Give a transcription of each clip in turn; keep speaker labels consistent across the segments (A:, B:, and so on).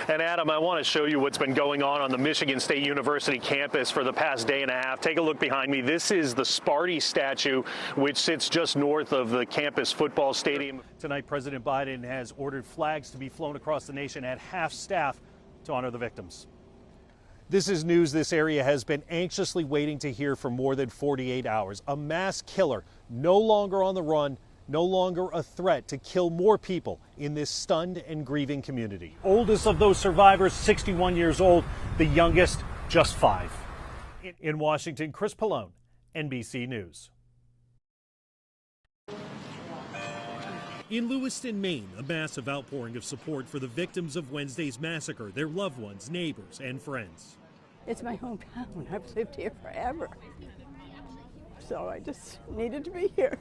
A: And Adam, I want to show you what's been going on the Michigan State University campus for the past day and a half. Take a look behind me. This is the Sparty statue, which sits just north of the campus football stadium. Tonight, President Biden has ordered flags to be flown across the nation at half staff to honor the victims. This is news this area has been anxiously waiting to hear for more than 48 hours. A mass killer, no longer on the run, no longer a threat to kill more people in this stunned and grieving community. Oldest of those survivors, 61 years old, the youngest, just 5. In Washington, Chris Pollone, NBC News. In Lewiston, Maine, a massive outpouring of support for the victims of Wednesday's massacre, their loved ones, neighbors, and friends.
B: It's my hometown. I've lived here forever. So I just needed to be here.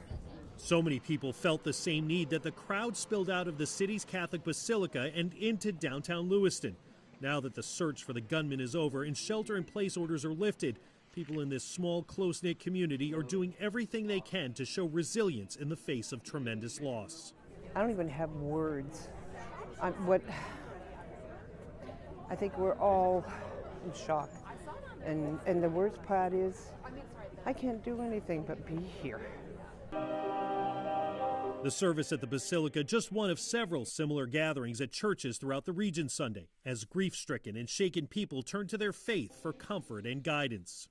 C: So many people felt the same need that the crowd spilled out of the city's Catholic Basilica and into downtown Lewiston. Now that the search for the gunman is over and shelter-in-place orders are lifted, people in this small, close-knit community are doing everything they can to show resilience in the face of tremendous loss.
B: I don't even have words. I think we're all in shock. And the worst part is, I can't do anything but be here.
C: The service at the Basilica, just one of several similar gatherings at churches throughout the region Sunday, as grief-stricken and shaken people turn to their faith for comfort and guidance.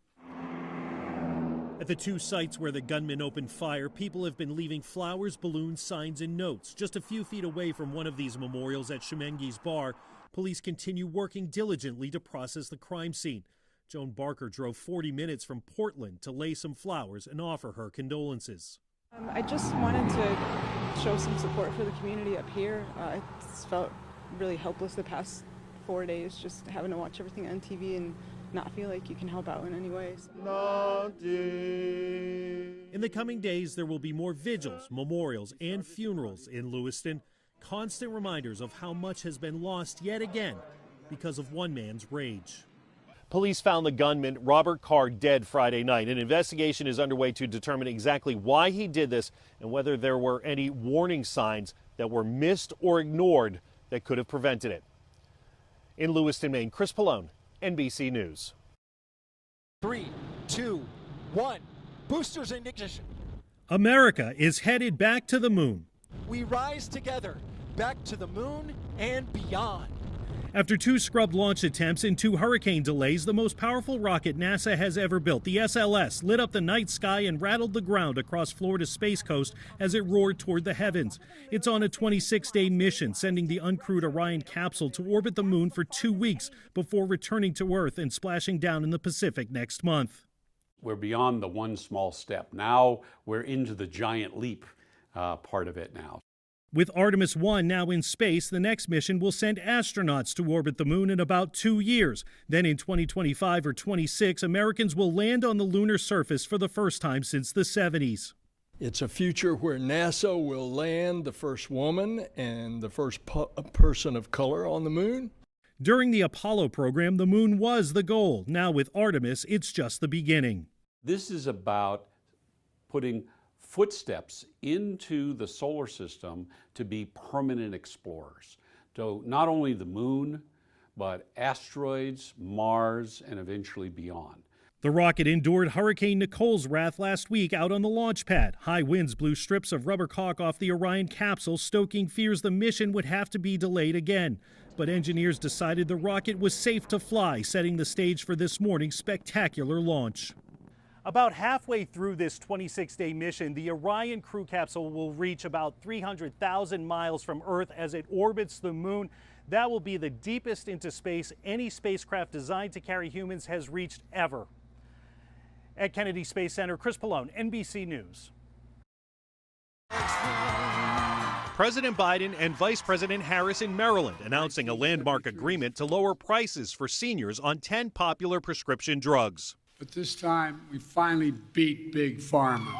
C: At the 2 sites where the gunman opened fire, people have been leaving flowers, balloons, signs, and notes. Just a few feet away from one of these memorials at Shemengi's Bar, police continue working diligently to process the crime scene. Joan Barker drove 40 minutes from Portland to lay some flowers and offer her condolences.
D: I just wanted to show some support for the community up here. I felt really helpless the past 4 days, just having to watch everything on TV and not feel like you can help out in any ways.
C: In the coming days, there will be more vigils, memorials, and funerals in Lewiston. Constant reminders of how much has been lost yet again because of one man's rage. Police found the gunman, Robert Carr, dead Friday night. An investigation is underway to determine exactly why he did this and whether there were any warning signs that were missed or ignored that could have prevented it. In Lewiston, Maine, Chris Pollone, NBC News.
E: 3, 2, 1. Boosters in ignition.
C: America is headed back to the moon.
E: We rise together, back to the moon and beyond.
C: After 2 scrubbed launch attempts and 2 hurricane delays, the most powerful rocket NASA has ever built, the SLS, lit up the night sky and rattled the ground across Florida's Space Coast as it roared toward the heavens. It's on a 26-day mission, sending the uncrewed Orion capsule to orbit the moon for 2 weeks before returning to Earth and splashing down in the Pacific next month.
F: We're beyond the one small step. Now we're into the giant leap part of it now.
C: With Artemis 1 now in space, the next mission will send astronauts to orbit the moon in about 2 years. Then in 2025 or 26, Americans will land on the lunar surface for the first time since the 70s.
G: It's a future where NASA will land the first woman and the first person of color on the moon.
C: During the Apollo program, the moon was the goal. Now with Artemis, it's just the beginning.
F: This is about putting footsteps into the solar system to be permanent explorers. So not only the moon, but asteroids, Mars, and eventually beyond.
C: The rocket endured Hurricane Nicole's wrath last week out on the launch pad. High winds blew strips of rubber caulk off the Orion capsule, stoking fears the mission would have to be delayed again. But engineers decided the rocket was safe to fly, setting the stage for this morning's spectacular launch. About halfway through this 26-day mission, the Orion crew capsule will reach about 300,000 miles from Earth as it orbits the moon. That will be the deepest into space any spacecraft designed to carry humans has reached ever. At Kennedy Space Center, Chris Pollone, NBC News. President Biden and Vice President Harris in Maryland announcing a landmark agreement to lower prices for seniors on 10 popular prescription drugs.
H: But this time, we finally beat Big Pharma.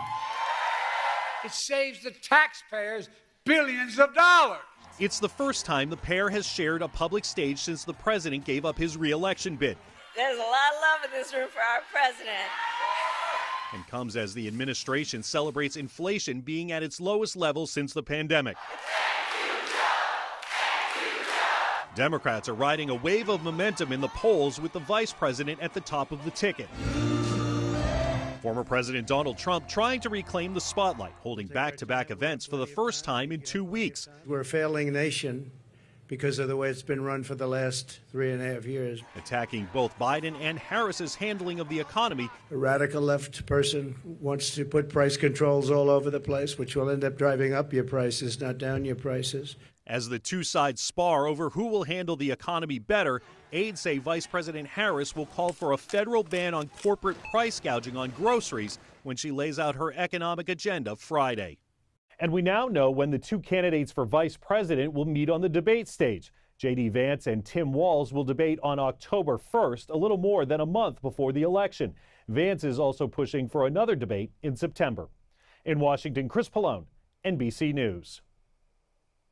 H: It saves the taxpayers billions of dollars.
C: It's the first time the pair has shared a public stage since the president gave up his re-election bid.
I: There's a lot of love in this room for our president.
C: And comes as the administration celebrates inflation being at its lowest level since the pandemic. Democrats are riding a wave of momentum in the polls with the vice president at the top of the ticket. Former President Donald Trump trying to reclaim the spotlight, holding back-to-back events for the first time in 2 weeks.
J: We're a failing nation because of the way it's been run for the last 3.5 years.
C: Attacking both Biden and Harris's handling of the economy.
J: A radical left person wants to put price controls all over the place, which will end up driving up your prices, not down your prices.
C: As the two sides spar over who will handle the economy better, aides say Vice President Harris will call for a federal ban on corporate price gouging on groceries when she lays out her economic agenda Friday. And we now know when the two candidates for vice president will meet on the debate stage. J.D. Vance and Tim Walz will debate on October 1st, a little more than a month before the election. Vance is also pushing for another debate in September. In Washington, Chris Pollone, NBC News.